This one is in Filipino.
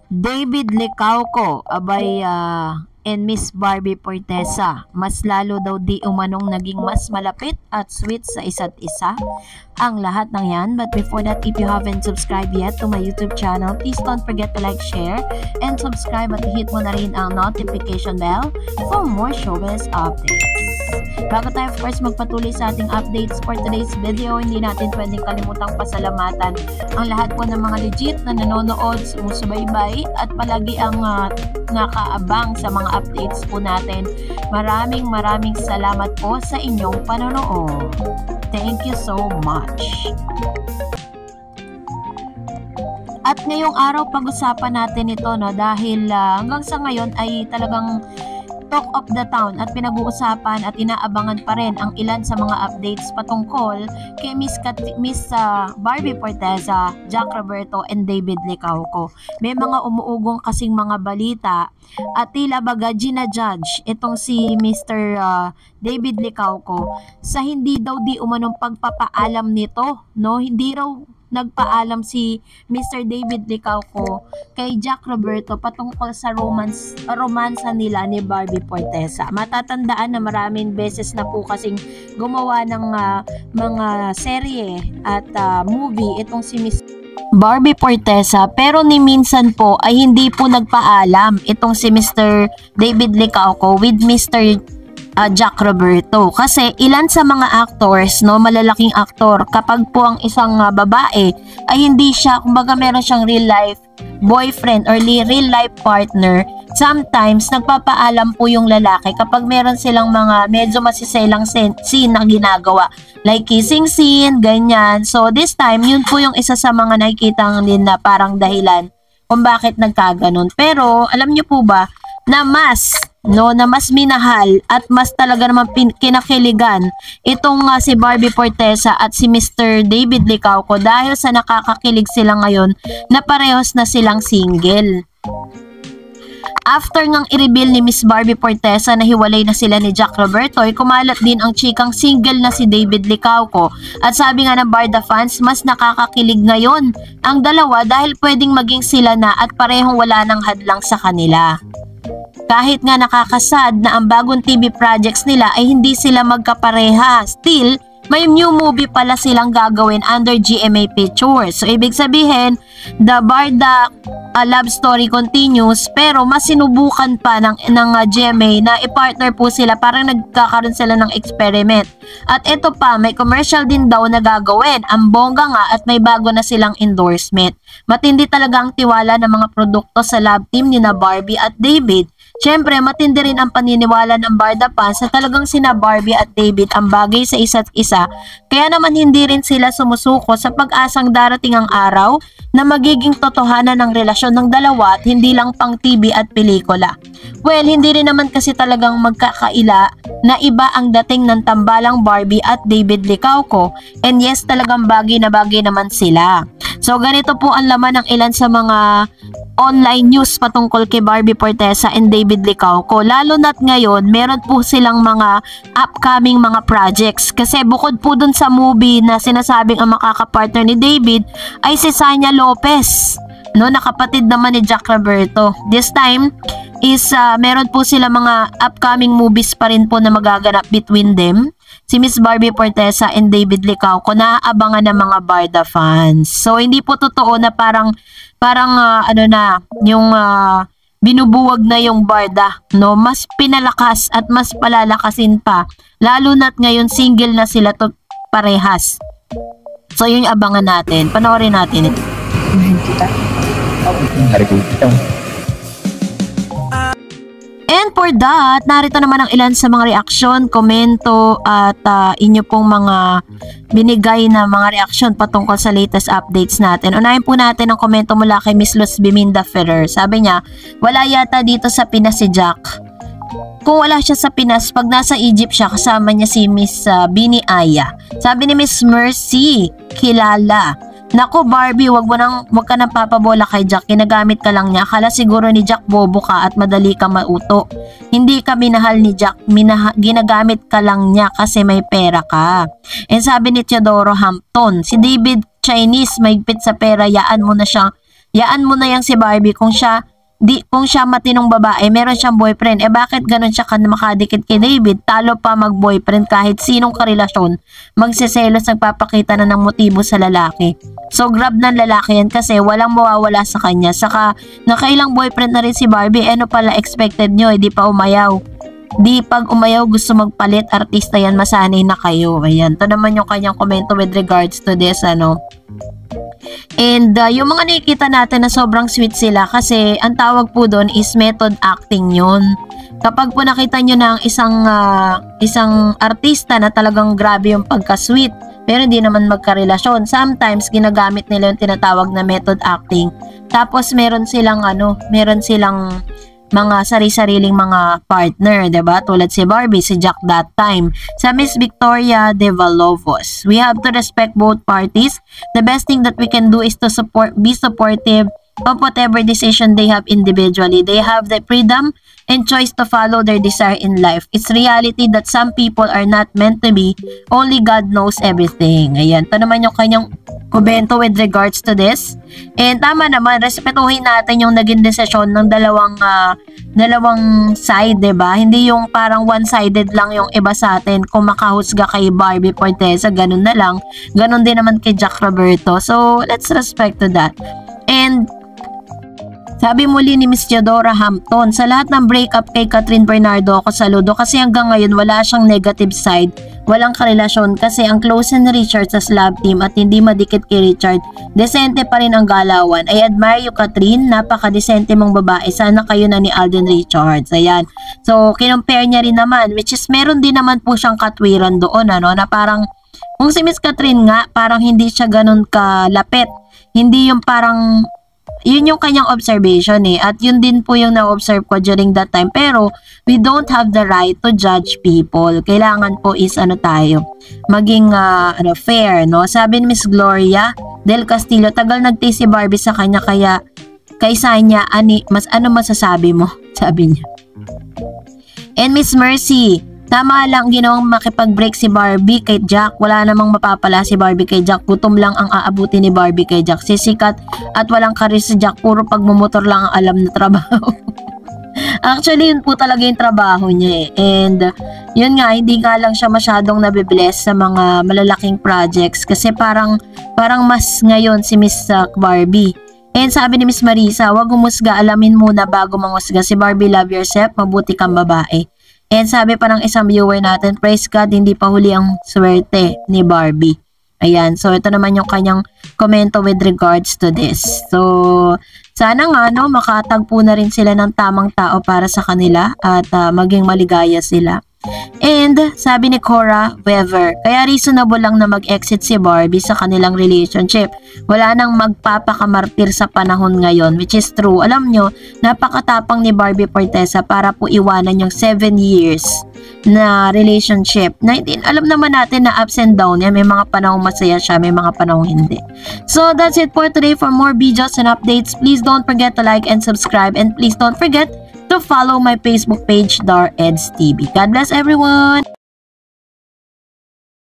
David Licauco, abay, and Miss Barbie Fortesa, mas lalo daw di umanong naging mas malapit at sweet sa isa't isa. Ang lahat ng yan, but before that, if you haven't subscribed yet to my YouTube channel, please don't forget to like, share, and subscribe at hit mo na rin ang notification bell for more showbiz updates. Bago tayo of course magpatuloy sa ating updates for today's video, hindi natin pwedeng kalimutang pasalamatan ang lahat po ng mga legit na nanonood, sumusubaybay at palagi ang nakaabang sa mga updates po natin. Maraming salamat po sa inyong panonood. Thank you so much. At ngayong araw pag-usapan natin ito, no, dahil hanggang sa ngayon ay talagang talk of the town at pinag-uusapan at inaabangan pa rin ang ilan sa mga updates patungkol kay Miss Barbie Fortesa, Jack Roberto, and David Licauco. May mga umuugong kasing mga balita at tila baga ginajudge itong si Mr. David Licauco sa hindi daw di umanong pagpapaalam nito, no? Hindi raw nagpaalam si Mr. David Licauco kay Jack Roberto patungkol sa romansa nila ni Barbie Fortesa. Matatandaan na maraming beses na po kasing gumawa ng mga serye at movie itong si Miss Barbie Fortesa, pero ni minsan po ay hindi po nagpaalam itong si Mr. David Licauco with Mr. Jack Roberto, kasi ilan sa mga actors, no, malalaking aktor, kapag po ang isang babae ay hindi siya, kumbaga meron siyang real life boyfriend or real life partner, sometimes nagpapaalam po yung lalaki kapag meron silang mga medyo masiselang scene na ginagawa, like kissing scene, ganyan. So this time, yun po yung isa sa mga nakikita din na parang dahilan kung bakit nagkaganon. Pero alam niyo po ba na mas minahal at mas talaga naman kinakiligan itong si Barbie Fortesa at si Mr. David Licauco dahil sa nakakakilig sila ngayon na parehas na silang single. After ngang i-reveal ni Miss Barbie Fortesa na hiwalay na sila ni Jack Roberto, ay kumalat din ang chikang single na si David Licauco. At sabi nga ng Barda fans, mas nakakakilig ngayon ang dalawa dahil pwedeng maging sila na at parehong wala ng hadlang sa kanila. Kahit nga nakakasad na ang bagong TV projects nila ay hindi sila magkapareha, still may new movie pala silang gagawin under GMA Pictures. So ibig sabihin, the Barda love story continues, pero mas sinubukan pa ng GMA na i-partner po sila, parang nagkakaroon sila ng experiment. At ito pa, may commercial din daw na gagawin. Ang bongga nga at may bago na silang endorsement. Matindi talaga ang tiwala ng mga produkto sa love team ni na Barbie at David. Siyempre, matindi rin ang paniniwala ng Barda fans na talagang sina Barbie at David ang bagay sa isa't isa. Kaya naman hindi rin sila sumusuko sa pag-asang darating ang araw na magiging totohanan ng relasyon ng dalawa at hindi lang pang TV at pelikula. Well, hindi rin naman kasi talagang magkakaila na iba ang dating ng tambalang Barbie at David Licauco. And yes, talagang bagay naman sila. So ganito po ang laman ng ilan sa mga online news patungkol kay Barbie Fortesa and David Licauco. Lalo na't ngayon, meron po silang mga upcoming mga projects. Kasi bukod po dun sa movie na sinasabing ang makakapartner ni David ay si Sanya Lopez, no, nakapatid naman ni Jack Roberto. This time is meron po sila mga upcoming movies pa rin po na magaganap between them. Si Miss Barbie Fortesa and David Licauco na aabangan ng mga Barda fans. So hindi po totoo na parang yung binubuwag na yung Barda, no? Mas pinalakas at mas palalakasin pa. Lalo na't ngayon single na sila to parehas. So yun yung abangan natin. Panoorin natin ito. And for that, narito naman ang ilan sa mga reaksyon, komento at inyo pong mga binigay na mga reaksyon patungkol sa latest updates natin. Unahin po natin ang komento mula kay Miss Luz Biminda Ferrer. Sabi niya, wala yata dito sa Pinas si Jack. Kung wala siya sa Pinas, pag nasa Egypt siya, kasama niya si Miss Bini Aya. Sabi ni Miss Mercy, kilala. Nako Barbie, wag ka nang papabola kay Jack, ginagamit ka lang niya. Akala siguro ni Jack bobo ka at madali ka mauto. Hindi ka minahal ni Jack, ginagamit ka lang niya kasi may pera ka. And sabi ni Teodoro Hampton, si David Chinese, mahigpit sa pera, yaan mo Yaan mo na yang si Barbie kung siya matinong babae, meron siyang boyfriend. Bakit ganun siya makadikit kay David? Talo pa mag-boyfriend kahit sinong karelasyon. Magseselos, nagpapakita na ng motibo sa lalaki. So, grab ng lalaki yan kasi walang mawawala sa kanya. Saka, nakailang boyfriend na rin si Barbie. Ano pala expected nyo? Di pa umayaw. Di pag umayaw gusto magpalit, artista yan, masanay na kayo. Ayan, ito naman yung kanyang komento with regards to this, And yung mga nakikita natin na sobrang sweet sila kasi ang tawag po doon is method acting yun. Kapag po nakita nyo na ang isang artista na talagang grabe yung pagka-sweet pero hindi naman magkarelasyon, sometimes ginagamit nila yung tinatawag na method acting. Tapos meron silang mga sari-sariling mga partner, diba? Tulad si Barbie, si Jack that time. Sa Miss Victoria de Villalobos, we have to respect both parties. The best thing that we can do is to be supportive of whatever decision they have individually. They have the freedom and choice to follow their desire in life. It's reality that some people are not meant to be. Only God knows everything. Ayan, ito naman yung kanyang komento with regards to this. And tama naman, respetuhin natin yung naging desisyon ng dalawang side, diba? Hindi yung parang one-sided lang yung iba sa atin. Kung makahusga kay Barbie Forteza, ganun na lang. Ganun din naman kay Jack Roberto. So, let's respect to that. And sabi muli ni Miss Theodora Hampton, sa lahat ng breakup kay Catherine Bernardo ako saludo kasi hanggang ngayon wala siyang negative side, walang karelasyon kasi ang close ni Richard sa love team at hindi madikit kay Richard, desente pa rin ang galawan. I admire you Catherine, napaka-desente mong babae, sana kayo na ni Alden Richards. Ayan, so kinumpare niya rin naman, which is meron din naman po siyang katwiran doon, na parang kung si Miss Catherine nga, parang hindi siya ganun kalapit, hindi yung parang yun yung kanyang observation at yun din po yung na-observe ko during that time. Pero we don't have the right to judge people. Kailangan po is tayo maging fair, no? Sabi ni Miss Gloria Del Castillo, tagal nagtaste si Barbie sa kanya kaya kaysa niya ano masasabi mo? Sabi niya. And Miss Mercy, tama lang ginawang makipag-break si Barbie kay Jack. Wala namang mapapala si Barbie kay Jack. Gutom lang ang aabuti ni Barbie kay Jack. Sisikat at walang karir si Jack. Puro pagmumotor lang ang alam na trabaho. Actually, yun po talaga yung trabaho niya And yun nga, hindi nga lang siya masyadong nabibless sa mga malalaking projects. Kasi parang mas ngayon si Miss Barbie. And sabi ni Miss Marisa, wag humusga. Alamin muna bago mangusga. Si Barbie, love yourself. Mabuti kang babae. And sabi pa ng isang viewer natin, praise God, hindi pa huli ang swerte ni Barbie. Ayan, so ito naman yung kanyang komento with regards to this. So, sana nga, makatagpo na rin sila ng tamang tao para sa kanila at maging maligaya sila. And sabi ni Cora Weaver, kaya reasonable lang na mag-exit si Barbie sa kanilang relationship. Wala nang magpapakamartir sa panahon ngayon, which is true. Alam nyo, napakatapang ni Barbie Forteza para po iwanan yung 7 years na relationship. Alam naman natin na ups and down yan. May mga panahong masaya siya, may mga panahong hindi. So that's it for today. For more videos and updates, please don't forget to like and subscribe, and please don't forget to follow my Facebook page, Dar Eds TV. God bless everyone!